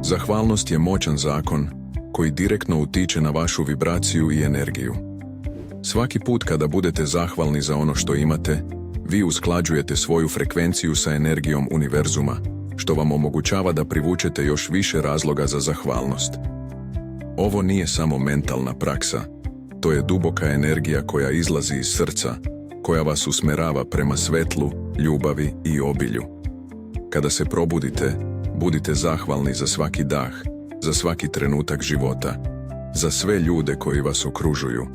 Zahvalnost je moćan zakon koji direktno utiče na vašu vibraciju i energiju. Svaki put kada budete zahvalni za ono što imate, vi usklađujete svoju frekvenciju sa energijom univerzuma, što vam omogućava da privučete još više razloga za zahvalnost. Ovo nije samo mentalna praksa, to je duboka energija koja izlazi iz srca, koja vas usmerava prema svetlu, ljubavi i obilju. Kada se probudite, budite zahvalni za svaki dah, za svaki trenutak života, za sve ljude koji vas okružuju.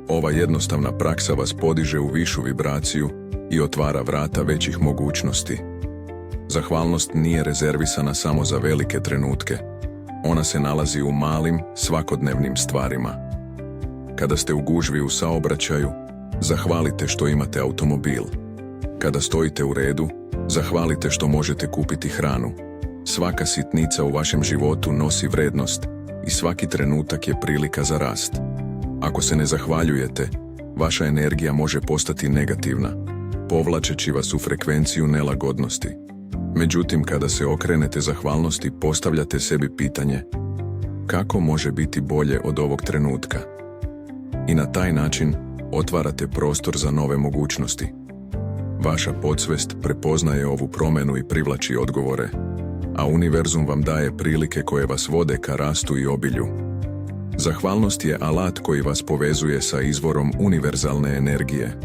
Ova jednostavna praksa vas podiže u višu vibraciju i otvara vrata većih mogućnosti. Zahvalnost nije rezervisana samo za velike trenutke. Ona se nalazi u malim, svakodnevnim stvarima. Kada ste u gužvi u saobraćaju, zahvalite što imate automobil. Kada stojite u redu, zahvalite što možete kupiti hranu. Svaka sitnica u vašem životu nosi vrednost i svaki trenutak je prilika za rast. Ako se ne zahvaljujete, vaša energija može postati negativna, povlačeći vas u frekvenciju nelagodnosti. Međutim, kada se okrenete zahvalnosti, postavljate sebi pitanje: kako može biti bolje od ovog trenutka? I na taj način otvarate prostor za nove mogućnosti. Vaša podsvest prepoznaje ovu promjenu i privlači odgovore, a univerzum vam daje prilike koje vas vode ka rastu i obilju. Zahvalnost je alat koji vas povezuje sa izvorom univerzalne energije.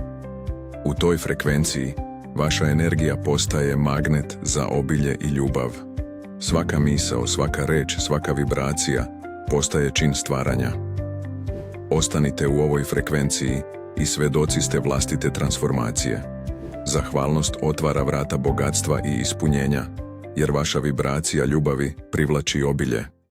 U toj frekvenciji vaša energija postaje magnet za obilje i ljubav. Svaka misao, svaka reč, svaka vibracija postaje čin stvaranja. Ostanite u ovoj frekvenciji i svedoci ste vlastite transformacije. Zahvalnost otvara vrata bogatstva i ispunjenja, jer vaša vibracija ljubavi privlači obilje.